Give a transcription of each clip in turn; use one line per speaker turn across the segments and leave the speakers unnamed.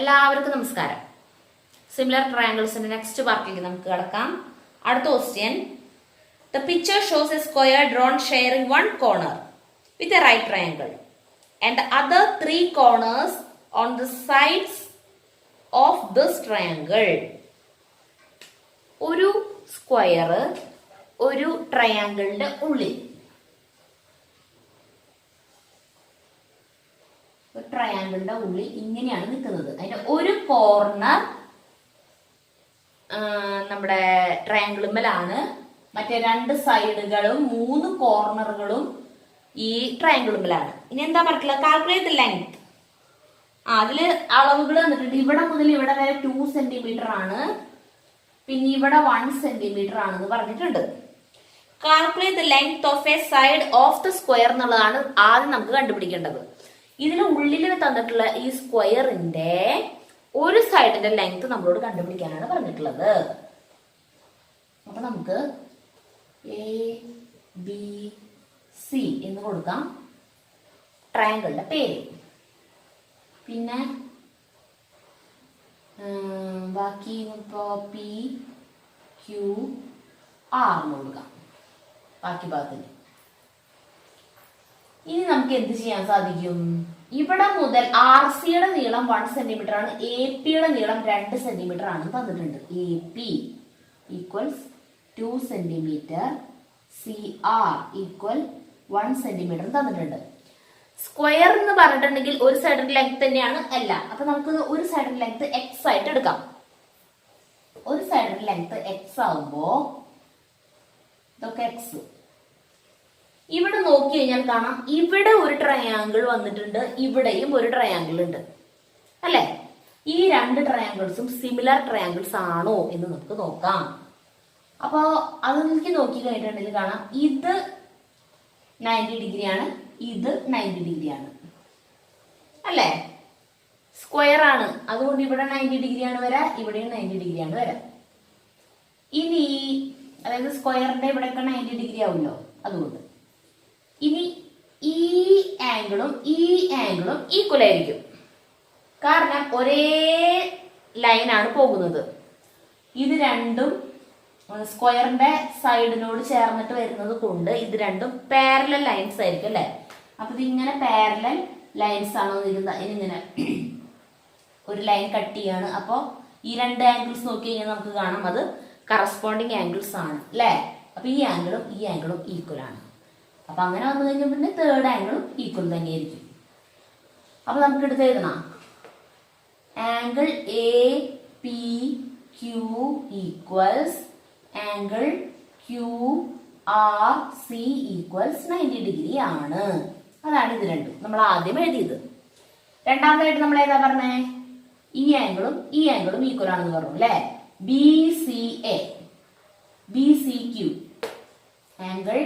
എല്ലാവർക്കും നമസ്കാരം. Similar ട്രയാങ്കിൾസിന്റെ next പാർട്ടിലേക്ക് നമുക്ക് കടക്കാം. അടുത്ത question. The picture shows a square drawn sharing one corner with a right triangle and the other three corners on the sides of this triangle. ഒരു square ഒരു ട്രയാങ്കിളിന്റെ ഉള്ളിൽ, ട്രയാങ്കിളിന്റെ ഉള്ളിൽ ഇങ്ങനെയാണ് നിൽക്കുന്നത്. അതിന്റെ ഒരു കോർണർ നമ്മുടെ ട്രയാങ്കിളുമ്മലാണ്, മറ്റേ രണ്ട് സൈഡുകളും 3 കോർണറുകളും ഈ ട്രയാങ്കിളുമ്മലാണ്. ഇനി എന്താ പറഞ്ഞിട്ടുള്ളത്? Calculate length. അതില് അളവുകൾ തന്നിട്ടുണ്ട്. ഇവിടെ മുതൽ ഇവിടെ വരെ 2 സെന്റിമീറ്റർ ആണ്, പിന്നെ ഇവിടെ 1 സെന്റിമീറ്റർ ആണെന്ന് പറഞ്ഞിട്ടുണ്ട്. Calculate the length of A side of the square എന്നുള്ളതാണ് ആദ്യം നമുക്ക് കണ്ടുപിടിക്കേണ്ടത്. ഇതിന് ഉള്ളിൽ തന്നിട്ടുള്ള ഈ സ്ക്വയറിന്റെ ഒരു സൈഡിന്റെ ലെങ്ത് നമ്മളോട് കണ്ടുപിടിക്കാനാണ് പറഞ്ഞിട്ടുള്ളത്. അപ്പൊ നമുക്ക് ABC എന്ന് കൊടുക്കാം, ട്രയാങ്കിളിന്റെ പേര്. പിന്നെ ബാക്കി ഇപ്പോ PQR എന്ന് കൊടുക്കാം ബാക്കി ഭാഗത്തിന്. ഇനി നമുക്ക് എന്ത് ചെയ്യാൻ സാധിക്കും? ഇവിടെ മുതൽ RCയുടെ നീളം 1 സെന്റിമീറ്റർ ആണ്, APയുടെ നീളം 2 സെന്റിമീറ്റർ ആണ് തന്നിട്ടുണ്ട്. AP equals 2 centimetre, CR equal 1 centimetre തന്നിട്ടുണ്ട്. സ്ക്വയർ എന്ന് പറഞ്ഞിട്ടുണ്ടെങ്കിൽ ഒരു സൈഡിന്റെ ലെങ്ത് തന്നെയാണ് അല്ല. അപ്പൊ നമുക്ക് ഒരു സൈഡിന്റെ ലെങ്ത് X ആയിട്ട് എടുക്കാം. ഒരു സൈഡിന്റെ ലെങ്ത് X ആവുമ്പോ ഇതൊക്കെ X. ഇവിടെ നോക്കി കഴിഞ്ഞാൽ കാണാം, ഇവിടെ ഒരു ട്രയാങ്കിൾ വന്നിട്ടുണ്ട്, ഇവിടെയും ഒരു ട്രയാങ്കിൾ ഉണ്ട് അല്ലെ? ഈ രണ്ട് ട്രയാങ്കിൾസും സിമിലർ ട്രയാങ്കിൾസ് ആണോ എന്ന് നമുക്ക് നോക്കാം. അപ്പോ അതിലേക്ക് നോക്കി കഴിഞ്ഞിട്ടുണ്ടെങ്കിൽ കാണാം, ഇത് 90 ഡിഗ്രി ആണ്, ഇത് 90 ഡിഗ്രി ആണ് അല്ലെ? സ്ക്വയർ ആണ്, അതുകൊണ്ട് ഇവിടെ 90 ഡിഗ്രി ആണ് വരാം, ഇവിടെയും 90 ഡിഗ്രി ആണ് വരാം. ഇനി അതായത് സ്ക്വയറിന്റെ ഇവിടെയൊക്കെ 90 ഡിഗ്രി ആവുമല്ലോ, അതുകൊണ്ട് ഇനി ഈ ആംഗിളും ഈ ആംഗിളും ഈക്വൽ ആയിരിക്കും, കാരണം ഒരേ ലൈനാണ് പോകുന്നത്. ഇത് രണ്ടും സ്ക്വയറിന്റെ സൈഡിനോട് ചേർന്നിട്ട് വരുന്നത് കൊണ്ട് ഇത് രണ്ടും പാരലൽ ലൈൻസ് ആയിരിക്കും അല്ലെ? അപ്പൊ ഇതിങ്ങനെ പാരലൽ ലൈൻസ് ആണോ ഇതിങ്ങനെ ഒരു ലൈൻ കട്ട് ചെയ്യാണ്. അപ്പൊ ഈ രണ്ട് ആംഗിൾസ് നോക്കി കഴിഞ്ഞാൽ നമുക്ക് കാണാം അത് കറസ്പോണ്ടിങ് ആംഗിൾസ് ആണ് അല്ലെ? അപ്പൊ ഈ ആംഗിളും ഈക്വൽ ആണ്. അപ്പൊ അങ്ങനെ വന്നു കഴിഞ്ഞാൽ പിന്നെ തേർഡ് ആംഗിളും ഈക്വൽ തന്നെയായിരിക്കും. അപ്പൊ നമുക്ക് എടുത്ത് എഴുതണം, angle APQ equals angle QRC equals 90 degree ആണ്. അതാണ് ഇത് രണ്ടും നമ്മൾ ആദ്യം എഴുതിയത്. രണ്ടാമതായിട്ട് നമ്മൾ ഏതാ പറഞ്ഞേ? ഈ ആംഗിളും ഈക്വൽ ആണെന്ന് പറഞ്ഞു അല്ലെ? BCQ ആംഗിൾ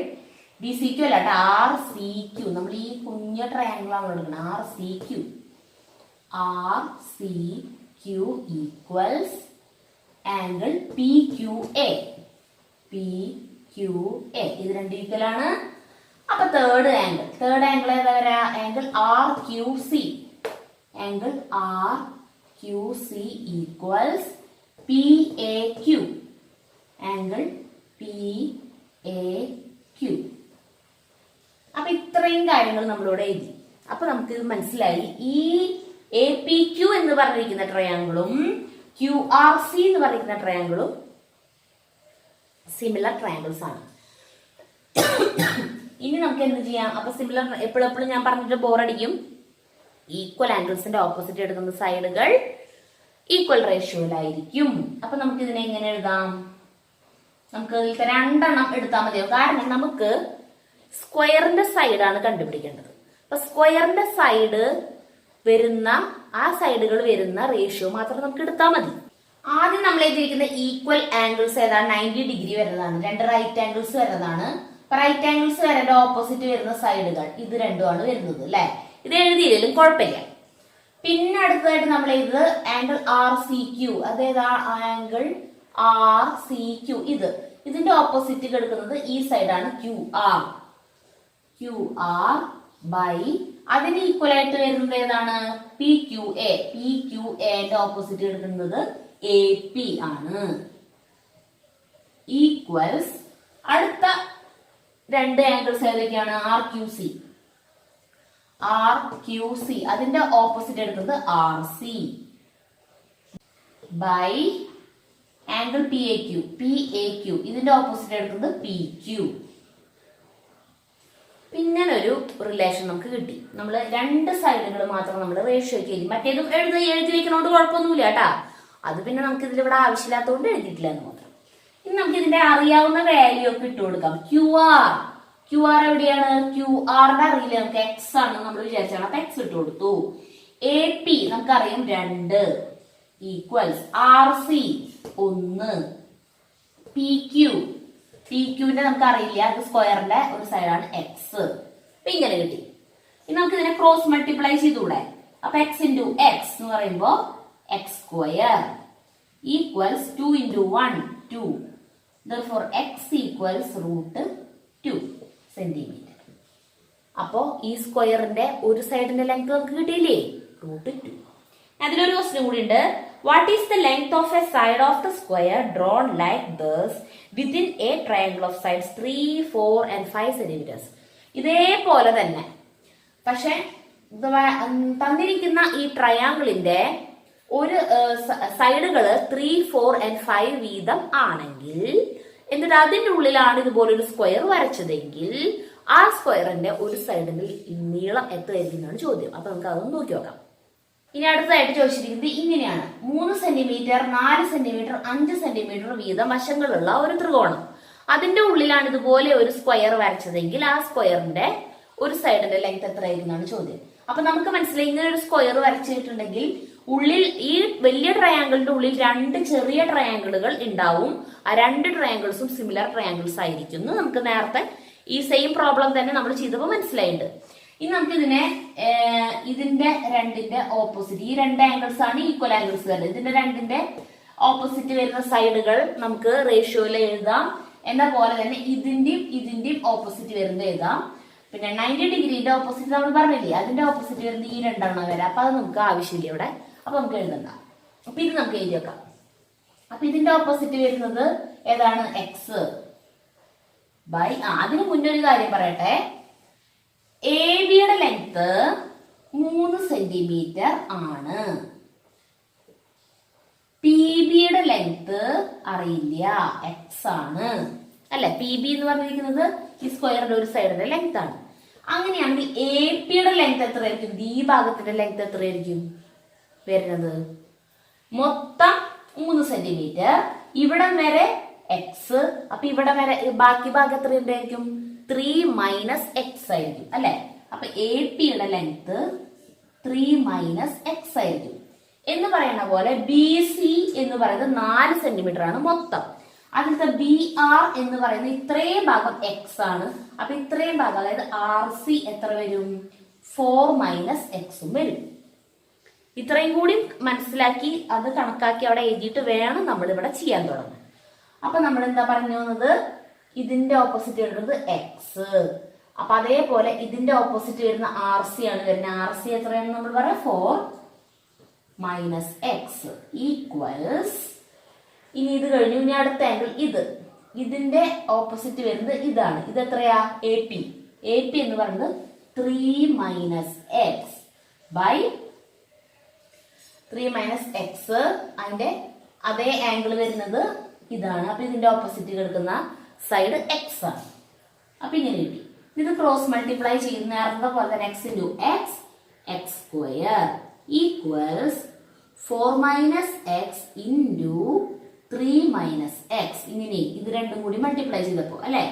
BCQ അല്ല കേട്ടോ, RCQ. നമ്മൾ ഈ കുഞ്ഞ ട്രയാങ്കിൾ ആണ് എടുക്കുന്നത്. RCQ equals angle PQA. ഇത് രണ്ടും ഈക്വൽ ആണ്. അപ്പൊ തേർഡ് ആംഗിൾ ഏതാ വരാ? Angle RQC. Angle RQC equals PAQ. Angle PAQ. അപ്പൊ ഇത്രയും കാര്യങ്ങൾ നമ്മളോട് എഴുതി. അപ്പൊ നമുക്ക് ഇത് മനസ്സിലായി, ഈ APQ എന്ന് പറഞ്ഞിരിക്കുന്ന ട്രയാങ്കിളും QRC എന്ന് പറഞ്ഞിരിക്കുന്ന ട്രയാങ്കിളും സിമിലർ ട്രയാങ്കിൾസ് ആണ്. ഇനി നമുക്ക് എന്ത് ചെയ്യാം? അപ്പൊ സിമിലർ എപ്പോഴും ഞാൻ പറഞ്ഞിട്ട് ബോറടിക്കും. ഈക്വൽ ആംഗിൾസിന്റെ ഓപ്പോസിറ്റ് എടുക്കുന്ന സൈഡുകൾ ഈക്വൽ റേഷ്യോയിലായിരിക്കും. അപ്പൊ നമുക്ക് ഇതിനെ എങ്ങനെ എഴുതാം? നമുക്ക് ഇതിലത്തെ 2 എണ്ണം എടുത്താൽ മതിയാവും, കാരണം നമുക്ക് സ്ക്വയറിന്റെ സൈഡാണ് കണ്ടുപിടിക്കേണ്ടത്. അപ്പൊ സ്ക്വയറിന്റെ സൈഡ് വരുന്ന ആ സൈഡുകൾ വരുന്ന റേഷ്യോ മാത്രം നമുക്ക് എടുത്താൽ മതി. ആദ്യം നമ്മൾ എഴുതിയിരിക്കുന്ന ഈക്വൽ ആംഗിൾസ് ഏതാണ്? 90 ഡിഗ്രി വരുന്നതാണ്. 2 റൈറ്റ് ആംഗിൾസ് വരുന്നതാണ്. റൈറ്റ് ആംഗിൾസ് വരേണ്ട ഓപ്പോസിറ്റ് വരുന്ന സൈഡുകൾ ഇത് രണ്ടുമാണ് വരുന്നത് അല്ലെ? ഇത് എഴുതിയില്ലെങ്കിലും കുഴപ്പമില്ല. പിന്നെ അടുത്തതായിട്ട് നമ്മൾ എഴുതുന്നത് ആംഗിൾ RCQ. അതേതാ? Angle RCQ. ഇതിന്റെ ഓപ്പോസിറ്റ് കിടക്കുന്നത് ഈ സൈഡാണ് QR. QR by അതിന് ഈക്വൽ ആയിട്ട് വരുന്നത് ഏതാണ്? P Q A. P Q എന്റെ ഓപ്പോസിറ്റ് എടുക്കുന്നത് എ പി ആണ്. ഈക്വൽസ് അടുത്ത രണ്ട് ആംഗിൾസ് ഏതൊക്കെയാണ്? R Q C. R Q C അതിന്റെ ഓപ്പോസിറ്റ് എടുക്കുന്നത് R C by angle P A Q. P A Q ഇതിന്റെ ഓപ്പോസിറ്റ് എടുക്കുന്നത് പി ക്യു. പിന്നെ ഒരു റിലേഷൻ നമുക്ക് കിട്ടി. നമ്മൾ രണ്ട് സൈഡുകൾ മാത്രം നമ്മൾ റേഷ്യോക്ക് എഴുതി. മറ്റേതും എഴുതി വെക്കണോണ്ട് കുഴപ്പമൊന്നുമില്ല കേട്ടാ. അത് പിന്നെ നമുക്ക് ഇതിലിവിടെ ആവശ്യമില്ലാത്തതുകൊണ്ട് എഴുതിയിട്ടില്ല എന്ന് മാത്രം. ഇനി നമുക്ക് ഇതിന്റെ അറിയാവുന്ന വാല്യൂ ഒക്കെ ഇട്ട് കൊടുക്കാം. Q R. ക്യു ആർ എവിടെയാണ്? ക്യു ആറിന്റെ അറിയില്ല നമുക്ക്. എക്സ് ആണ് നമ്മൾ വിചാരിച്ചാണ്. അപ്പൊ എക്സ് ഇട്ട് കൊടുത്തു. എ പി നമുക്കറിയാം 2 equals R C 1. P Q. P ക്യൂവിന്റെ നമുക്ക് അറിയില്ല. അത് സ്ക്വയറിന്റെ ഒരു സൈഡാണ് എക്സ്. അപ്പൊ ഇങ്ങനെ കിട്ടി. ഇനി നമുക്ക് ഇതിനെ ക്രോസ് മൾട്ടിപ്ലൈ ചെയ്തൂടെ? അപ്പൊ എക്സ് ഇൻറ്റു എക്സ് എന്ന് പറയുമ്പോ X square equals 2 × 1 2. Therefore x equals √2 centimetre. അപ്പോ ഈ സ്ക്വയറിന്റെ ഒരു സൈഡിന്റെ ലെങ്ത് നമുക്ക് കിട്ടിയില്ലേ? √2. അതിലൊരു ക്വസ്റ്റ്യൻ കൂടി ഉണ്ട്. What is the length of a side of the square drawn like this within a triangle of sides 3, 4 and 5 centimeters? ഇതേപോലെ തന്നെ പക്ഷെ തന്നിരിക്കുന്ന ഈ ട്രയാങ്കിളിന്റെ ഒരു സൈഡുകള് 3, 4 and 5 വീതം ആണെങ്കിൽ, എന്നിട്ട് അതിന്റെ ഉള്ളിലാണ് ഇതുപോലെ ഒരു സ്ക്വയർ വരച്ചതെങ്കിൽ ആ സ്ക്വയറിന്റെ ഒരു സൈഡിന്റെ നീളം എത്രയായിരിക്കും എന്നാണ് ചോദ്യം. അപ്പൊ നമുക്ക് അതൊന്ന് നോക്കി നോക്കാം. ഇനി അടുത്തതായിട്ട് ചോദിച്ചിരിക്കുന്നത് ഇങ്ങനെയാണ്. 3 സെന്റിമീറ്റർ, 4 സെന്റിമീറ്റർ, 5 സെന്റിമീറ്റർ വീതം വശങ്ങളുള്ള ഒരു ത്രികോണം. അതിന്റെ ഉള്ളിലാണ് ഇതുപോലെ ഒരു സ്ക്വയർ വരച്ചതെങ്കിൽ ആ സ്ക്വയറിന്റെ ഒരു സൈഡിന്റെ ലെങ്ത് എത്രയായിരിക്കും എന്നാണ് ചോദ്യം. അപ്പൊ നമുക്ക് മനസ്സിലായി, ഇങ്ങനെ ഒരു സ്ക്വയർ വരച്ചിട്ടുണ്ടെങ്കിൽ ഉള്ളിൽ ഈ വലിയ ട്രയാങ്കിളിന്റെ ഉള്ളിൽ 2 ചെറിയ ട്രയാങ്കിളുകൾ ഉണ്ടാവും. ആ 2 ട്രയാങ്കിൾസും സിമിലർ ട്രയാങ്കിൾസ് ആയിരിക്കും. നമുക്ക് നേരത്തെ ഈ സെയിം പ്രോബ്ലം തന്നെ നമ്മൾ ചെയ്തപ്പോൾ മനസ്സിലായിട്ടുണ്ട്. ഇനി നമുക്ക് ഇതിന്റെ രണ്ടിന്റെ ഓപ്പോസിറ്റ്, ഈ 2 ആംഗിൾസ് ആണ് ഈക്വൽ ആംഗിൾസ് വരുന്നത്. ഇതിന്റെ രണ്ടിന്റെ ഓപ്പോസിറ്റ് വരുന്ന സൈഡുകൾ നമുക്ക് റേഷ്യോയിൽ എഴുതാം. എന്ന പോലെ തന്നെ ഇതിന്റെയും ഓപ്പോസിറ്റ് വരുന്നത് എഴുതാം. പിന്നെ 90 ഡിഗ്രിന്റെ ഓപ്പോസിറ്റ് നമ്മൾ പറഞ്ഞില്ലേ, അതിന്റെ ഓപ്പോസിറ്റ് വരുന്നത് ഈ 2 എണ്ണം വരാം. അപ്പൊ അത് നമുക്ക് ആവശ്യമില്ല ഇവിടെ. അപ്പൊ നമുക്ക് എഴുതണ്ട. അപ്പൊ ഇത് നമുക്ക് എഴുതി വെക്കാം. അപ്പൊ ഇതിന്റെ ഓപ്പോസിറ്റ് വരുന്നത് ഏതാണ്? എക്സ് ബൈ അതിന് മുന്നേ ഒരു കാര്യം പറയട്ടെ. എ ബിയുടെ ലെങ്ത് 3 സെന്റിമീറ്റർ ആണ്. പി ബിയുടെ ലെങ്ത് അറിയില്ല, എക്സ് ആണ് അല്ലെ. പി ബി എന്ന് പറഞ്ഞിരിക്കുന്നത് ഈ സ്ക്വയറിന്റെ ഒരു സൈഡിന്റെ ലെങ്ത് ആണ്. അങ്ങനെയാണെങ്കിൽ എ പിയുടെ ലെങ്ത് എത്രയായിരിക്കും? ഈ ഭാഗത്തിന്റെ ലെങ്ത് എത്രയായിരിക്കും വരുന്നത്? മൊത്തം 3 സെന്റിമീറ്റർ. ഇവിടം വരെ എക്സ്. അപ്പൊ ഇവിടെ വരെ ബാക്കി ഭാഗം എത്ര ഉണ്ടായിരിക്കും? 3 - x ആയിരിക്കും അല്ലെ. അപ്പൊ എ പിയുടെ ലെങ്ത് 3 - x ആയിരിക്കും. എന്ന് പറയുന്ന പോലെ ബി സി എന്ന് പറയുന്നത് 4 സെന്റിമീറ്റർ ആണ് മൊത്തം. അതിലത്തെ ബി ആർ എന്ന് പറയുന്നത് ഇത്രയും ഭാഗം എക്സ് ആണ്. അപ്പൊ ഇത്രയും ഭാഗം, അതായത് ആർ സി എത്ര വരും? 4 - x വരും. ഇത്രയും കൂടി മനസ്സിലാക്കി അത് കണക്കാക്കി അവിടെ എഴുതിയിട്ട് വേണം നമ്മൾ ഇവിടെ ചെയ്യാൻ തുടങ്ങാൻ. അപ്പൊ നമ്മൾ എന്താ പറഞ്ഞു വന്നത്? ഇതിന്റെ ഓപ്പോസിറ്റ് വരുന്നത് എക്സ്. അപ്പൊ അതേപോലെ ഇതിന്റെ ഓപ്പോസിറ്റ് വരുന്ന ആർ സി ആണ് വരുന്നത്. ആർ സി എത്രയാണെന്ന് നമ്മൾ പറയാം? 4 - x ഈക്വൽസ്. ഇനി ഇത് കഴിഞ്ഞു. ഇനി അടുത്ത ആംഗിൾ ഇതിന്റെ ഓപ്പോസിറ്റ് വരുന്നത് ഇതാണ്. ഇത് എത്രയാ? A P. എ പി എന്ന് പറയുന്നത് 3 - x ബൈ 3 - x. അതിന്റെ അതേ ആംഗിൾ വരുന്നത് ഇതാണ്. അപ്പൊ ഇതിന്റെ ഓപ്പോസിറ്റ് കിടക്കുന്ന സൈഡ് എക്സ് ആണ്. അപ്പൊ ഇങ്ങനെ കിട്ടി. ഇത് ക്രോസ് മൾട്ടിപ്ലൈ ചെയ്ത് നേരത്തെ പോലെ തന്നെ x × x x square equals 4 - x × 3 - x. ഇങ്ങനെ ഇത് രണ്ടും കൂടി മൾട്ടിപ്ലൈ ചെയ്തപ്പോ അല്ലെ.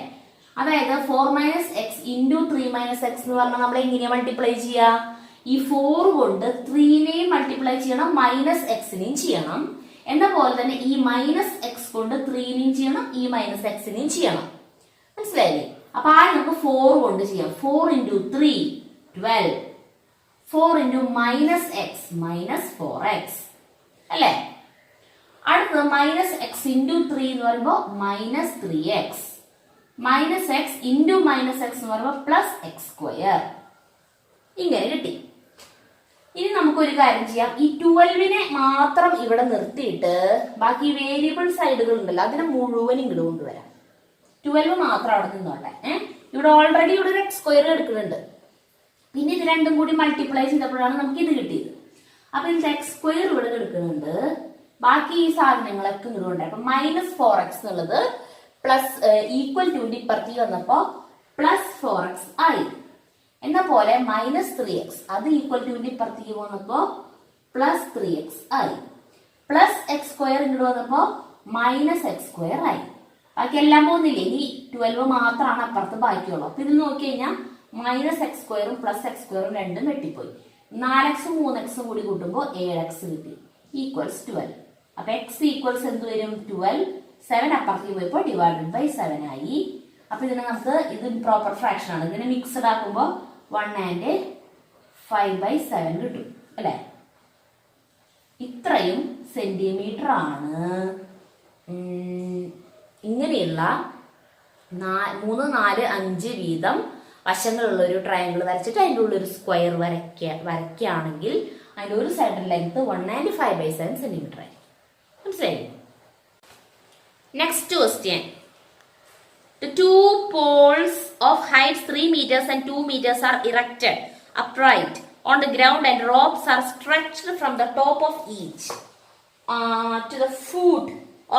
അതായത് 4 - x × 3 - x എന്ന് പറഞ്ഞാൽ നമ്മൾ എങ്ങനെയാ മൾട്ടിപ്ലൈ ചെയ്യാ? ഈ 4 കൊണ്ട് 3നെയും മൾട്ടിപ്ലൈ ചെയ്യണം, -x-നെയും ചെയ്യണം. എന്ന പോലെ തന്നെ ഈ -x കൊണ്ട് 3നെയും ചെയ്യണം, ഈ -x-നെയും ചെയ്യണം. മനസ്സിലായില്ലേ? അപ്പൊ നമുക്ക് 4 കൊണ്ട് ചെയ്യാം. 4 × 3 12. 4 × -x -4x അല്ലെ. അടുത്തത് -x × 3 എന്ന് പറയുമ്പോ -3x. -x × -x എന്ന് പറയുമ്പോ +x സ്ക്വയർ ഇങ്ങനെ കിട്ടി. ഇനി നമുക്കൊരു കാര്യം ചെയ്യാം, ഈ 12നെ മാത്രം ഇവിടെ നിർത്തിയിട്ട് ബാക്കി വേരിയബിൾ സൈഡുകൾ ഉണ്ടല്ലോ അതിനെ മുഴുവൻ ഇങ്ങോട്ട് കൊണ്ടുവരാം. 12 മാത്രം അവിടെ നിന്നോട്ടെ. ഇവിടെ ഓൾറെഡി ഇവിടെ ഒരു എക്സ് സ്ക്വയർ എടുക്കുന്നുണ്ട്. പിന്നെ ഇത് രണ്ടും കൂടി മൾട്ടിപ്ലൈ ചെയ്തപ്പോഴാണ് നമുക്ക് ഇത് കിട്ടിയത്. അപ്പൊ ഇതിന്റെ എക്സ് സ്ക്വയർ ഇവിടെ എടുക്കുന്നുണ്ട്. ബാക്കി ഈ സാധനങ്ങളൊക്കെ ഇങ്ങോട്ട് കൊണ്ടുവരാം. അപ്പൊ -4x എന്നുള്ളത് പ്ലസ് ഈക്വൽ ടു ഇപ്പുറത്തി വന്നപ്പോ +4x ആയി. എന്ന പോലെ -3x അത് ഈക്വൽ ടു ഇപ്പുറത്തേക്ക് വന്നപ്പോ +3x ആയി. +x² ഇങ്ങോട്ട് വന്നപ്പോ -x² ആയി. ബാക്കി എല്ലാം പോകുന്നില്ലേ, ഇനി 12 മാത്രമാണ് അപ്പുറത്ത് ബാക്കിയുള്ളൂ. അപ്പൊ ഇത് നോക്കി കഴിഞ്ഞാൽ -x² +x² രണ്ടും വെട്ടിപ്പോയി. 4x 3x കൂടി കൂട്ടുമ്പോൾ 7x കിട്ടി ഈക്വൽസ് 12. അപ്പൊ x ഈക്വൽസ് എന്ത് വരും 12. 7 അപ്പുറത്തേക്ക് പോയപ്പോ /7 ആയി. അപ്പൊ ഇതിനെ നമുക്ക് ഇത് പ്രോപ്പർ ഫ്രാക്ഷൻ ആണ്. ഇതിനെ മിക്സഡ് ആക്കുമ്പോൾ 1 and 5/7 കിട്ടും അല്ലെ. ഇത്രയും സെന്റിമീറ്റർ ആണ് ഇങ്ങനെയുള്ള 3, 4, 5 വീതം വശങ്ങളുള്ള ഒരു ട്രയാങ്കിൾ വരച്ചിട്ട് അതിൻ്റെ ഉള്ളിൽ ഒരു സ്ക്വയർ വരയ്ക്കുകയാണെങ്കിൽ അതിൻ്റെ ഒരു സൈഡ് ലെങ്ത് 1 and 5/7 സെന്റിമീറ്റർ ആയി. മനസ്സിലായി? Next question. The two poles of heights 3 meters and 2 meters are erected upright on the ground and ropes are stretched from the top of each to the foot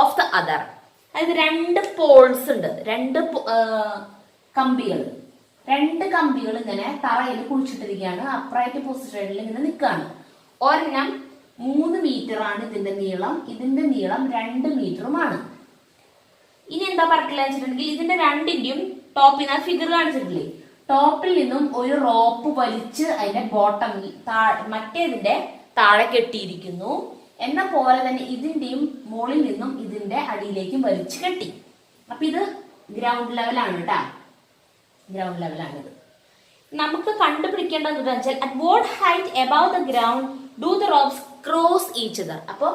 of the other. അതായത് 2 Paul's ഉണ്ട്, 2 കമ്പികൾ ഇങ്ങനെ തറയിൽ കുഴിച്ചിട്ടിരിക്കുകയാണ്. Upright പൊസിഷനിൽ ഇങ്ങനെ നിൽക്കുകയാണ്. ഒരെണ്ണം 3 metre ആണ് ഇതിന്റെ നീളം, ഇതിന്റെ നീളം 2 മീറ്ററുമാണ്. ഇനി എന്താ പറഞ്ഞില്ല വെച്ചിട്ടുണ്ടെങ്കിൽ ഇതിന്റെ രണ്ടിന്റെയും ടോപ്പിൽ നിന്ന് ഫിഗർ കാണിച്ചിട്ടില്ലേ, ടോപ്പിൽ നിന്നും ഒരു റോപ്പ് വലിച്ച് അതിന്റെ ബോട്ടമിൽ മറ്റേതിന്റെ താഴെ കെട്ടിയിരിക്കുന്നു. എന്ന പോലെ തന്നെ ഇതിന്റെയും മുകളിൽ നിന്നും ഇതിന്റെ അടിയിലേക്കും വലിച്ചു കെട്ടി. അപ്പൊ ഇത് ഗ്രൗണ്ട് ലെവലാണ് കേട്ടാ, ഗ്രൗണ്ട് ലെവലാണിത്. നമുക്ക് കണ്ടുപിടിക്കേണ്ടത് എന്താ വെച്ചാൽ at what height above the ground do the ropes cross each other. അപ്പൊ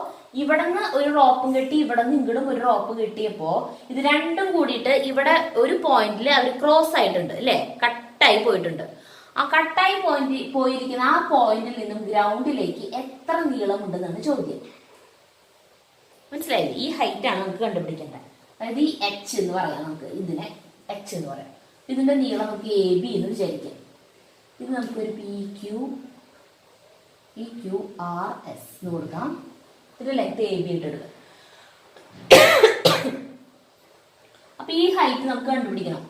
ഇവിടുന്ന് ഒരു റോപ്പും കെട്ടി ഇവിടുന്ന് ഇങ്ങോട്ടും ഒരു റോപ്പ് കെട്ടിയപ്പോ ഇത് രണ്ടും കൂടിയിട്ട് ഇവിടെ ഒരു പോയിന്റിൽ അവർ ക്രോസ് ആയിട്ടുണ്ട് അല്ലെ, കട്ടായി പോയിട്ടുണ്ട്. ആ കട്ടായി പോയിരിക്കുന്ന ആ പോയിന്റിൽ നിന്നും ഗ്രൗണ്ടിലേക്ക് എത്ര നീളം ഉണ്ടെന്നാണ് ചോദ്യം. മനസ്സിലായില്ലേ? ഈ ഹൈറ്റ് ആണ് നമുക്ക് കണ്ടുപിടിക്കേണ്ടത്. അതായത് ഈ h എന്ന് പറയാം, നമുക്ക് ഇതിനെ h എന്ന് പറയാം. ഇതിന്റെ നീളം നമുക്ക് AB എന്ന് വിചാരിക്കാം. ഇത് നമുക്കൊരു PQRS എന്ന് കൊടുക്കാം. ഇത് ലെങ്ത് AB ഇട്ട് എടുക്കാം. അപ്പൊ ഈ ഹൈറ്റ് നമുക്ക് കണ്ടുപിടിക്കണം.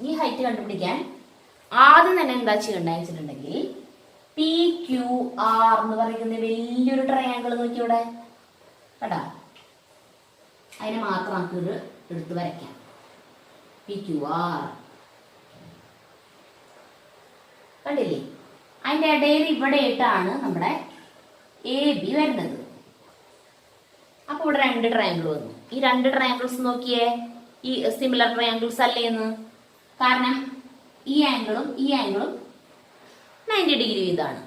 ഈ ഹൈറ്റ് കണ്ടുപിടിക്കാൻ ആദ്യം തന്നെ എന്താ ചെയ്യണ്ടെന്ന് വെച്ചിട്ടുണ്ടെങ്കിൽ PQR എന്ന് പറയുന്ന വലിയൊരു ട്രയാങ്കിൾ നോക്കി ഇവിടെ കേട്ടാ, അതിനെ മാത്രം നമുക്ക് ഇത് എടുത്ത് വരയ്ക്കാം. PQR കണ്ടില്ലേ? അതിന്റെ ഇടയിൽ ഇവിടെ ആയിട്ടാണ് നമ്മുടെ AB വരുന്നത്. അപ്പൊ ഇവിടെ 2 ട്രയാങ്കിൾ വന്നു. ഈ 2 ട്രയാങ്കിൾസ് നോക്കിയേ, ഈ സിമിലർ ട്രയാങ്കിൾസ് അല്ലേന്ന്. കാരണം ഈ ആംഗിളും 90 ഡിഗ്രി വീതമാണ്.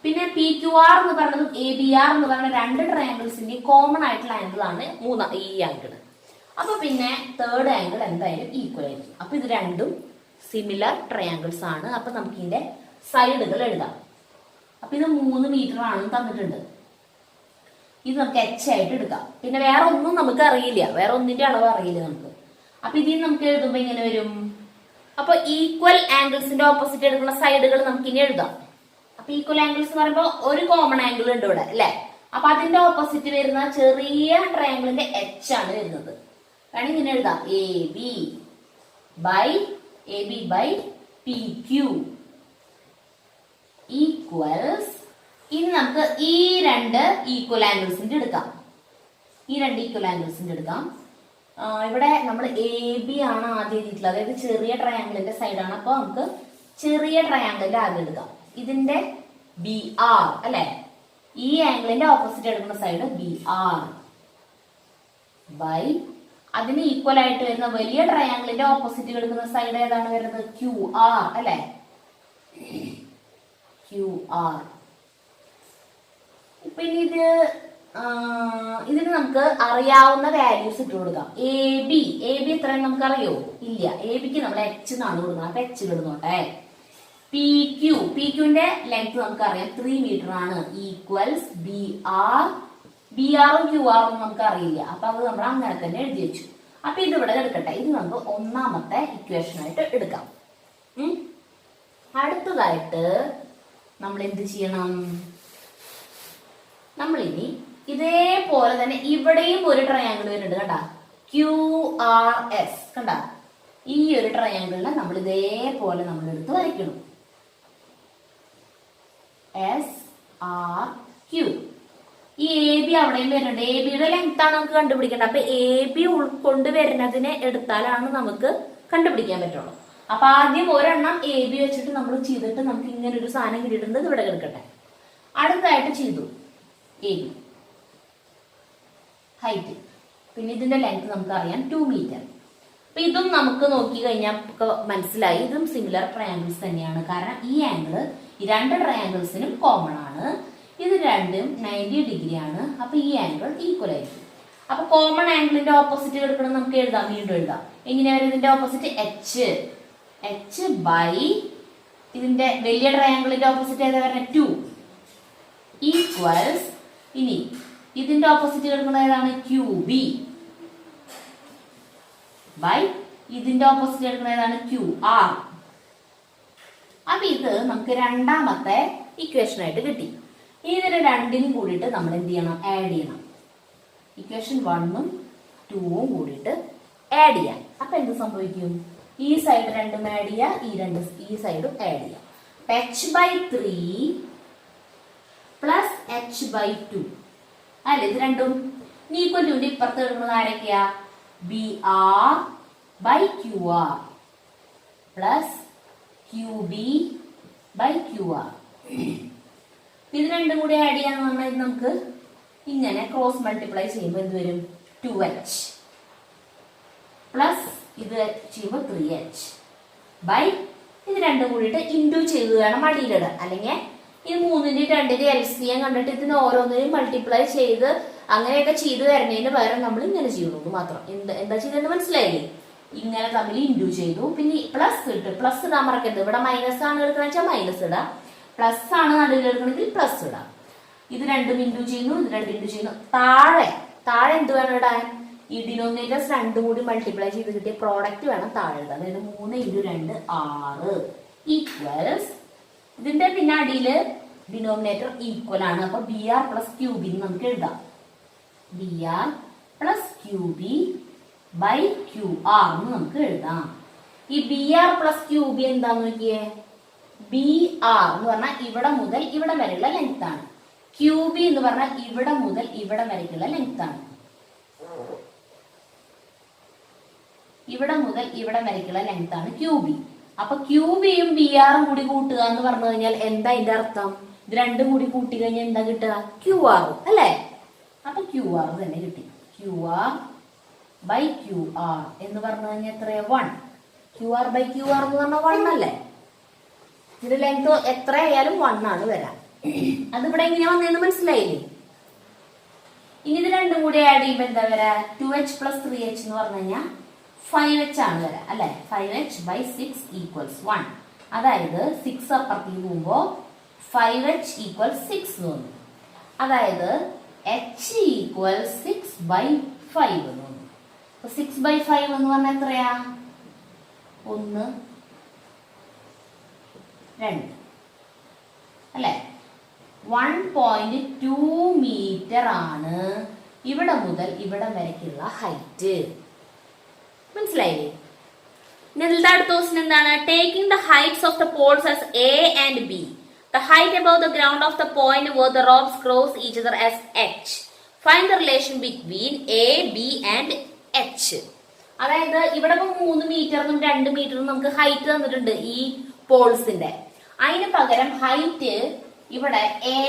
പിന്നെ PQR എന്ന് പറയുന്നതും ABR എന്ന് പറയുന്ന 2 ട്രയാങ്കിൾസിന്റെ കോമൺ ആയിട്ടുള്ള ആംഗിൾ ആണ് ഈ ആംഗിൾ. അപ്പൊ പിന്നെ തേർഡ് ആംഗിൾ എന്തായാലും ഈക്വൽ ആയിരിക്കും. അപ്പൊ ഇത് രണ്ടും സിമിലർ ട്രയാങ്കിൾസ് ആണ്. അപ്പൊ നമുക്ക് ഇതിന്റെ സൈഡുകൾ എഴുതാം. അപ്പൊ ഇത് 3 മീറ്റർ ആണെന്ന് തന്നിട്ടുണ്ട്. ഇത് നമുക്ക് h ആയിട്ട് എടുക്കാം. പിന്നെ വേറെ ഒന്നും നമുക്ക് അറിയില്ല, വേറെ ഒന്നിന്റെ അളവ് അറിയില്ല നമുക്ക്. അപ്പൊ ഇതിന് നമുക്ക് എഴുതുമ്പോ ഇങ്ങനെ വരും. അപ്പൊ ഈക്വൽ ആംഗിൾസിന്റെ ഓപ്പോസിറ്റ് എടുക്കുന്ന സൈഡുകൾ നമുക്ക് ഇനി എഴുതാം. അപ്പൊ ഈക്വൽ ആംഗിൾസ് എന്ന് പറയുമ്പോൾ ഒരു കോമൺ ആംഗിൾ ഉണ്ട് ഇവിടെ അല്ലെ. അപ്പൊ അതിന്റെ ഓപ്പോസിറ്റ് വരുന്ന ചെറിയ ട്രയാംഗിളിന്റെ h ആണ് വരുന്നത്. കാരണം ഇങ്ങനെ എഴുതാം AB by PQ ഈക്വൽസ്. ഇനി നമുക്ക് ഈ 2 ഈക്വൽ ആംഗിൾസിന്റെ എടുക്കാം. ഇവിടെ നമ്മൾ AB ആണ് ആദ്യം എഴുതിയിട്ടുള്ളത്, അതായത് ചെറിയ ട്രയാംഗിളിന്റെ സൈഡാണ്. അപ്പൊ നമുക്ക് ചെറിയ ട്രയാംഗിളിന്റെ ആദ്യം എടുക്കാം. ഇതിന്റെ BR അല്ലെ, ഈ ആംഗിളിന്റെ ഓപ്പോസിറ്റ് എടുക്കുന്ന സൈഡ് BR ബൈ അതിന് ഈക്വൽ ആയിട്ട് വരുന്ന വലിയ ട്രയാംഗിളിന്റെ ഓപ്പോസിറ്റ് എടുക്കുന്ന സൈഡ് ഏതാണ് വരുന്നത്? QR അല്ലെ, QR. പിന്നെ ഇതിന് നമുക്ക് അറിയാവുന്ന വാല്യൂസ് ഇട്ട് കൊടുക്കാം. AB എത്രയും നമുക്ക് അറിയോ? ഇല്ല. ABക്ക് നമ്മൾ h എന്നാണ് കൊടുക്കുന്നത്. അപ്പൊ h ഇടുന്നോട്ടെ. പി ക്യൂന്റെ ലെങ്ത് നമുക്കറിയാം 3 മീറ്റർ ആണ്. ഈക്വൽസ് ബി ആറും ക്യു ആറും നമുക്ക് അറിയില്ല. അപ്പൊ അത് നമ്മൾ അങ്ങനെ തന്നെ എഴുതി വെച്ചു. അപ്പൊ ഇത് ഇവിടെ എടുക്കട്ടെ. ഇത് നമുക്ക് ഒന്നാമത്തെ ഇക്വേഷൻ ആയിട്ട് എടുക്കാം. അടുത്തതായിട്ട് നമ്മൾ എന്ത് ചെയ്യണം? നമ്മളിനി ഇതേപോലെ തന്നെ ഇവിടെയും ഒരു ട്രയാങ്കിൾ വരുന്നുണ്ട്. കണ്ടാ, QRS കണ്ടാ, ഈ ഒരു ട്രയാങ്കിളിനെ നമ്മൾ ഇതേപോലെ നമ്മൾ എടുത്ത് വരയ്ക്കണം. SRQ. ഈ AB അവിടെയും വരുന്നുണ്ട്. ABയുടെ ലെങ്ത് ആണ് നമുക്ക് കണ്ടുപിടിക്കേണ്ടത്. അപ്പൊ AB ഉൾക്കൊണ്ട് വരുന്നതിനെ എടുത്താലാണ് നമുക്ക് കണ്ടുപിടിക്കാൻ പറ്റുള്ളൂ. അപ്പൊ ആദ്യം ഒരെണ്ണം AB വെച്ചിട്ട് നമ്മൾ ചെയ്തിട്ട് നമുക്ക് ഇങ്ങനെ ഒരു സാധനം കിട്ടിയിട്ടുണ്ട്. ഇവിടെ എടുക്കട്ടെ. അടുത്തായിട്ട് ചെയ്തു AB ഹൈറ്റ്, പിന്നെ ഇതിന്റെ ലെങ്ത് നമുക്ക് അറിയാം 2 മീറ്റർ. അപ്പൊ ഇതും നമുക്ക് നോക്കി കഴിഞ്ഞാൽ മനസ്സിലായി ഇതും സിമിലർ ട്രയാങ്കിൾസ് തന്നെയാണ്. കാരണം ഈ ആംഗിള് ഈ രണ്ട് ട്രയാങ്കിൾസിനും കോമൺ ആണ്. ഇത് രണ്ടും 90 ഡിഗ്രി ആണ്. അപ്പൊ ഈ ആംഗിൾ ഈക്വൽ ആയിരിക്കും. അപ്പൊ കോമൺ ആംഗിളിന്റെ ഓപ്പോസിറ്റ് എടുക്കണം നമുക്ക് എഴുതാം. വീണ്ടും എഴുതാം. എങ്ങനെയാ വരും ഇതിന്റെ ഓപ്പോസിറ്റ്? H ബൈ ഇതിന്റെ വലിയ ട്രയാങ്കിളിന്റെ ഓപ്പോസിറ്റ് ഏതാ വരുന്നത്? 2 ഈക്വൽസ്. ഇനി ഇതിന്റെ ഓപ്പോസിറ്റ് എടുക്കുന്നത് ഏതാണ്? QB ബൈ ഇതിന്റെ ഓപ്പോസിറ്റ് എടുക്കുന്നത് ഏതാണ്? QR. അപ്പൊ ഇത് നമുക്ക് രണ്ടാമത്തെ ഇക്വേഷൻ ആയിട്ട് കിട്ടി. ഇതിന് രണ്ടിനും കൂടിയിട്ട് നമ്മൾ എന്ത് ചെയ്യണം? ആഡ് ചെയ്യണം. ഇക്വേഷൻ 1ഉം 2ഉം കൂടിയിട്ട് ആഡ് ചെയ്യാം. അപ്പൊ എന്ത് സംഭവിക്കും? ഈ സൈഡ് രണ്ടും ആഡ് ചെയ്യാം, ഈ സൈഡും ആഡ് ചെയ്യാം. H/3 പ്ലസ് H/2 അല്ലെ? ഇത് രണ്ടും ഈക്വൽ ടു ഇപ്പുറത്ത് എടുക്കുന്നത് ആരൊക്കെയാ? BR by QR plus QB by QR. ഇത് രണ്ടും കൂടി ആഡ് ചെയ്യാന്ന് പറഞ്ഞാൽ നമുക്ക് ഇങ്ങനെ ക്രോസ് മൾട്ടിപ്ലൈ ചെയ്യുമ്പോൾ എന്ത് വരും? 2H പ്ലസ് ഇത് ചെയ്യുമ്പോൾ 3H ബൈ ഇത് രണ്ടും കൂടിയിട്ട് ഇൻറ്റു ചെയ്ത് വേണം അടിയിലിടാൻ. അല്ലെങ്കിൽ ഈ 3ന്റെ 2ന്റെ LCM കണ്ടിട്ട് ഇതിന് ഓരോന്നിനും മൾട്ടിപ്ലൈ ചെയ്ത് അങ്ങനെയൊക്കെ ചെയ്ത് വരുന്നതിന് പകരം നമ്മൾ ഇങ്ങനെ ചെയ്യുന്നു മാത്രം. എന്താ ചെയ്തെന്ന് മനസ്സിലായില്ലേ? ഇങ്ങനെ തമ്മിൽ ഇൻറ്റു ചെയ്തു. പിന്നെ പ്ലസ് ഇട്ട്, പ്ലസ് ഇടാൻ മറക്കരുത്. ഇവിടെ മൈനസ് ആണ് എടുക്കണമെന്ന് വെച്ചാൽ മൈനസ് ഇടാം, പ്ലസ് ആണ് നടുവിൽ എടുക്കണമെങ്കിൽ പ്ലസ് ഇടാം. ഇത് രണ്ടും ഇൻറ്റു ചെയ്യുന്നു, ഇത് രണ്ടും ഇൻറ്റു ചെയ്യുന്നു. താഴെ എന്ത് വേണം ഇടാൻ? ഈ ഡിനോമിനേറ്റേഴ്സ് രണ്ടും കൂടി മൾട്ടിപ്ലൈ ചെയ്ത് കിട്ടിയ പ്രോഡക്റ്റ് വേണം താഴെ ഇടാൻ. അതായത് 3 × 2 6 ഈക്വൽസ്. ഇതിന്റെ പിന്നെ അടിയില് ഡിനോമിനേറ്റർ ഈക്വൽ ആണ്. അപ്പൊ BR പ്ലസ് QB നമുക്ക് എഴുതാം. BR plus QB by QR എന്ന് നമുക്ക് എഴുതാം. ഈ BR പ്ലസ് QB എന്താന്ന് നോക്കിയേ? BR എന്ന് പറഞ്ഞാൽ ഇവിടെ മുതൽ ഇവിടെ വരെയുള്ള ലെങ്ത് ആണ്. QB എന്ന് പറഞ്ഞാൽ ഇവിടെ മുതൽ ഇവിടെ വരെയുള്ള ലെങ്ത് ആണ്. ഇവിടെ മുതൽ ഇവിടെ വരെയുള്ള ലെങ്ത് ആണ് QB. അപ്പൊ QBയും BRും കൂടി കൂട്ടുക എന്ന് പറഞ്ഞു കഴിഞ്ഞാൽ എന്താ ഇതിന്റെ അർത്ഥം? ഇത് രണ്ടും കൂടി കൂട്ടി കഴിഞ്ഞാൽ എന്താ കിട്ടുക? QR അല്ലേ? അപ്പൊ QR തന്നെ കിട്ടി. QR ബൈ QR എന്ന് പറഞ്ഞു കഴിഞ്ഞാൽ എത്രയാ? 1. QR ബൈ QR എന്ന് പറഞ്ഞാൽ 1 അല്ലേ? ഇതിന്റെ ലെങ്ത് എത്ര ആയാലും 1 ആണ് വരാം. അതിവിടെ എങ്ങനെയാ വന്നതെന്ന് മനസ്സിലായില്ലേ? ഇനി ഇത് രണ്ടും കൂടി ആഡ് ചെയ്യുമ്പോൾ എന്താ വരാ? 2H പ്ലസ് 3H എന്ന് പറഞ്ഞു കഴിഞ്ഞാൽ 5H ആണ് വരാം അല്ലെ? 5H by 6 equals 1. അതായത് 6 അപ്പുറത്തേക്ക് പോകുമ്പോ 5H ഈക്വൽ 6 എന്ന് വന്നു. അതായത് H ഈക്വൽ 6 ബൈ 5 എന്ന് വന്നു. 6 ബൈ 5 എന്ന് പറഞ്ഞാൽ എത്രയാ? 1 2 അല്ലെ? 1.2 മീറ്റർ ആണ് ഇവിടെ മുതൽ ഇവിടെ വരയ്ക്കുള്ള ഹൈറ്റ്. മനസ്സിലായില്ലേ? അടുത്ത ക്വസ്റ്റ്യൻ എന്താണ്? Taking the heights of the Paul's as A and B. The height above the ground of the point where the ropes cross each other as H. Find the relation between A, B and H. അതായത് ഇവിടെ 3 മീറ്ററിനും 2 മീറ്ററും നമുക്ക് height തന്നിട്ടുണ്ട് ഈ പോൾസിന്റെ. അതിന് പകരം height ഇവിടെ A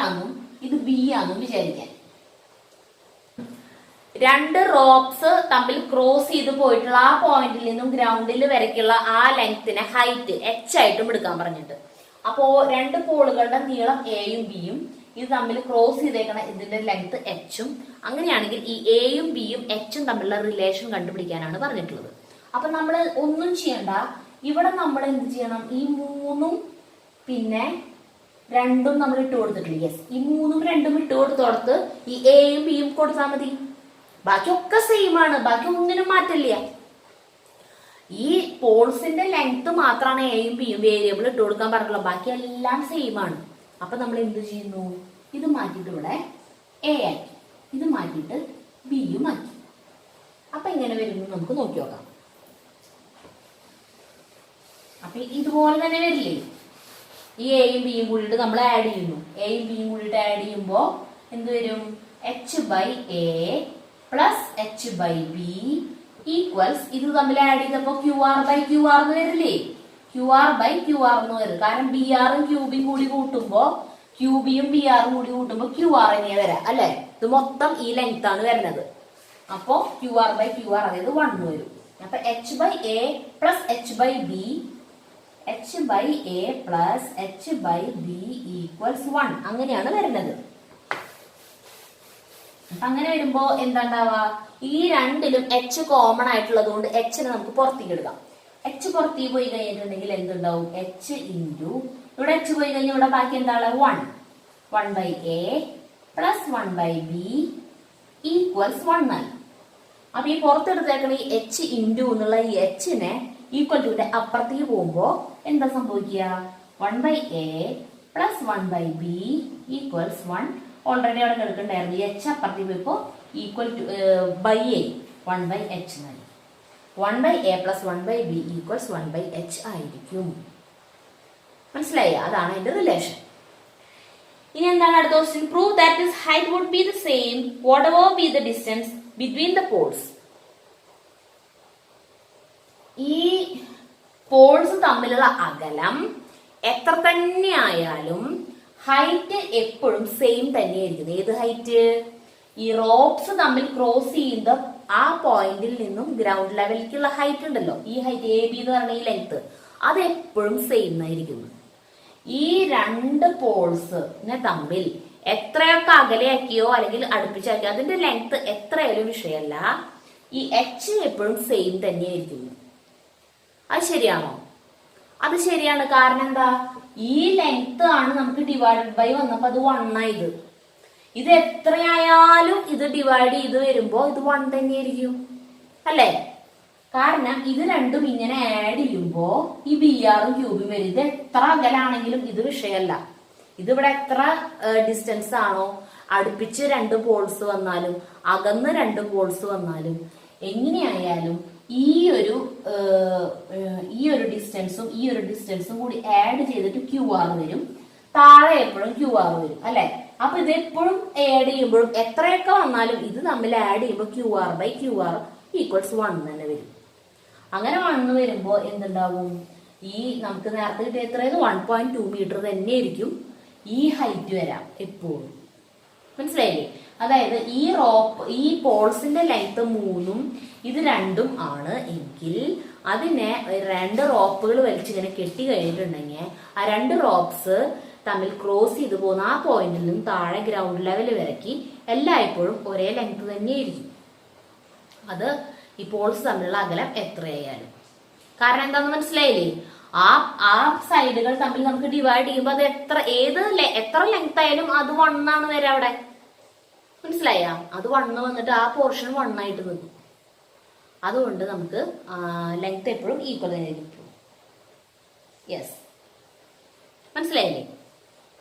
ആണെന്നും ഇത് B ആണെന്നും വിചാരിക്കാൻ. 2 റോപ്സ് തമ്മിൽ ക്രോസ് ചെയ്ത് പോയിട്ടുള്ള ആ പോയിന്റിൽ നിന്നും ഗ്രൗണ്ടിൽ വരയ്ക്കുള്ള ആ ലെങ്തിനെ ഹൈറ്റ് H ആയിട്ടും എടുക്കാൻ പറഞ്ഞിട്ട്. അപ്പോ 2 പോളുകളുടെ നീളം Aയും Bയും ഇത് തമ്മിൽ ക്രോസ് ചെയ്തേക്കണ ഇതിന്റെ ലെങ്ത് Hഉം. അങ്ങനെയാണെങ്കിൽ ഈ Aയും Bയും Hഉം തമ്മിലുള്ള റിലേഷൻ കണ്ടുപിടിക്കാനാണ് പറഞ്ഞിട്ടുള്ളത്. അപ്പൊ നമ്മൾ ഒന്നും ചെയ്യണ്ട, ഇവിടെ നമ്മൾ എന്ത് ചെയ്യണം? ഈ 3ഉം പിന്നെ 2ഉം നമ്മൾ ഇട്ട് കൊടുത്തിട്ടില്ല. യെസ്, ഈ 3ഉം 2ഉം ഇട്ട് കൊടുത്തോടത്ത് ഈ എയും ബിയും കൊടുത്താൽ മതി. ബാക്കിയൊക്കെ സെയിം ആണ്, ബാക്കി ഒന്നിനും മാറ്റില്ല. ഈ പോൾസിന്റെ ലെങ്ത് മാത്രമാണ് എയും ബിയും വേരിയബിൾ ഇട്ട് കൊടുക്കാൻ പറഞ്ഞുള്ളത്, ബാക്കി എല്ലാം സെയിം ആണ്. അപ്പൊ നമ്മൾ എന്ത് ചെയ്യുന്നു? ഇത് മാറ്റിയിട്ട് ഇവിടെ എ ആക്കി, ഇത് മാറ്റിയിട്ട് ബിയും ആക്കി. അപ്പൊ എങ്ങനെ വരുന്നു നമുക്ക് നോക്കി നോക്കാം. അപ്പൊ ഇതുപോലെ തന്നെ വരില്ലേ? ഈ എയും ബിയും കൂടിയിട്ട് നമ്മൾ ആഡ് ചെയ്യുന്നു. എയും ബിയും കൂടിയിട്ട് ആഡ് ചെയ്യുമ്പോൾ എന്ത് വരും? h/a പ്ലസ് h/b ഈക്വൽസ്, ഇത് തമ്മിൽ ആഡ് ചെയ്തപ്പോ QR/QR എന്ന് വരില്ലേ? QR/QR എന്ന് വരും. കാരണം BRഉം QBയും കൂടി കൂട്ടുമ്പോ, QBയും BRഉം കൂടി കൂട്ടുമ്പോ QR തന്നെയാ വരാം അല്ലെ? ഇത് മൊത്തം ഈ ലെങ്ത് ആണ് വരുന്നത്. അപ്പോ QR/QR അതായത് 1 വരും. അപ്പൊ h/a plus h/b, h/a plus h/b equals 1 അങ്ങനെയാണ് വരുന്നത്. അപ്പൊ അങ്ങനെ വരുമ്പോ എന്താ ഉണ്ടാവുക? ഈ രണ്ടിലും h കോമൺ ആയിട്ടുള്ളത് കൊണ്ട് h നെ നമുക്ക് പുറത്തേക്ക് എടുക്കാം. h പുറത്തേക്ക് പോയി കഴിഞ്ഞിട്ടുണ്ടെങ്കിൽ എന്തുണ്ടാവും? h ഇൻറ്റു ഇവിടെ h പോയി കഴിഞ്ഞാൽ ഇവിടെ ബാക്കി എന്താണ്? 1/a പ്ലസ് 1/b ഈക്വൽസ് 1 ആയി. അപ്പൊ ഈ പുറത്തെടുത്തേക്കണ ഈ h ഇൻറ്റു എന്നുള്ള ഈ h നെ ഈക്വൽ ടു അപ്പുറത്തേക്ക് പോകുമ്പോ എന്താ സംഭവിക്കുക? 1/a plus 1/b equals 1. Already അവിടെ കിടക്കണ്ടായിരുന്നു. h അപ്പുറത്തേക്ക് പോയപ്പോ equal to by a 1/h എന്നായി. 1/a plus 1/b equals 1/h ആയിരിക്കും. മനസ്സിലായി? അതാണ് അതിന്റെ റിലേഷൻ. ഇനി എന്താണ് അടുത്ത question? Prove that this height would be the same whatever be the distance between the poles. ഈ പോൾസ് തമ്മിലുള്ള അകലം എത്ര തന്നെ ആയാലും ഹൈറ്റ് എപ്പോഴും സെയിം തന്നെയായിരിക്കും. ഏത് ഹൈറ്റ്? ഈ റോപ്സ് തമ്മിൽ ക്രോസ് ചെയ്യുന്ന ആ പോയിന്റിൽ നിന്നും ഗ്രൗണ്ട് ലെവലിലേക്കുള്ള ഹൈറ്റ് ഉണ്ടല്ലോ, ഈ ഹൈറ്റ് AB എന്ന് പറഞ്ഞ ഈ ലെങ്ത്, അത് എപ്പോഴും സെയിം ആയിരിക്കും. ഈ രണ്ട് പോൾസിനെ തമ്മിൽ എത്രയൊക്കെ അകലെയാക്കിയോ അല്ലെങ്കിൽ അടുപ്പിച്ചാക്കിയോ അതിന്റെ ലെങ്ത് എത്രയായാലും വിഷയമല്ല, ഈ h എപ്പോഴും സെയിം തന്നെയായിരിക്കും. അത് ശരിയാണോ? അത് ശരിയാണ്. കാരണം എന്താ? ഈ ലെങ്ത് ആണ് നമുക്ക് ഡിവൈഡഡ് ബൈ വന്നപ്പോ അത് 1 ആയത്. ഇത് എത്രയായാലും ഇത് ഡിവൈഡ് ചെയ്ത് വരുമ്പോ ഇത് 1 തന്നെയായിരിക്കും അല്ലേ? കാരണം ഇത് രണ്ടും ഇങ്ങനെ ആഡ് ചെയ്യുമ്പോ ഈ BRഉം QBയും വരും. ഇത് എത്ര അകലാണെങ്കിലും ഇത് വിഷയമല്ല. ഇതിവിടെ എത്ര ഡിസ്റ്റൻസ് ആണോ, അടുപ്പിച്ച് 2 പോൾസ് വന്നാലും അകന്ന് 2 പോൾസ് വന്നാലും എങ്ങനെയായാലും ഈ ഒരു ഡിസ്റ്റൻസും ഈ ഒരു ഡിസ്റ്റൻസും കൂടി ആഡ് ചെയ്തിട്ട് QR വരും. താഴെ എപ്പോഴും QR വരും അല്ലെ? അപ്പൊ ഇത് എപ്പോഴും ആഡ് ചെയ്യുമ്പോഴും എത്രയൊക്കെ വന്നാലും ഇത് തമ്മിൽ ആഡ് ചെയ്യുമ്പോൾ QR/QR ഈക്വൽസ് 1 തന്നെ വരും. അങ്ങനെ 1 വരുമ്പോ എന്തുണ്ടാവും? ഈ നമുക്ക് നേരത്തെ കിട്ടിയ എത്രയത് 1.2 മീറ്റർ തന്നെ ആയിരിക്കും ഈ ഹൈറ്റ് വരാം എപ്പോഴും. മനസ്സിലായില്ലേ? അതായത് ഈ പോൾസിന്റെ ലെങ്ത് 3ഉം ഇത് 2ഉം ആണ് എങ്കിൽ അതിനെ 2 റോപ്പുകൾ വലിച്ചിങ്ങനെ കെട്ടി കഴിഞ്ഞിട്ടുണ്ടെങ്കിൽ ആ 2 റോപ്സ് തമ്മിൽ ക്രോസ് ചെയ്ത് പോകുന്ന ആ പോയിന്റിൽ നിന്നും താഴെ ഗ്രൗണ്ട് ലെവൽ വരയ്ക്ക് എല്ലായ്പ്പോഴും ഒരേ ലെങ്ത് തന്നെയായിരിക്കും. അത് ഈ പോൾസ് തമ്മിലുള്ള അകലം എത്രയായാലും. കാരണം എന്താന്ന് മനസ്സിലായില്ലേ? ആ സൈഡുകൾ തമ്മിൽ നമുക്ക് ഡിവൈഡ് ചെയ്യുമ്പോൾ അത് എത്ര ലെങ്ത് ആയാലും അത് 1 ആണ് വരാം അവിടെ. മനസ്സിലായ? അത് 1 വന്നിട്ട് ആ പോർഷൻ 1 ആയിട്ട് നിൽക്കും. അതുകൊണ്ട് നമുക്ക് ലെങ്ത് എപ്പോഴും ഈക്വൽ ആയിരിക്കും. യെസ്, മനസ്സിലായില്ലേ?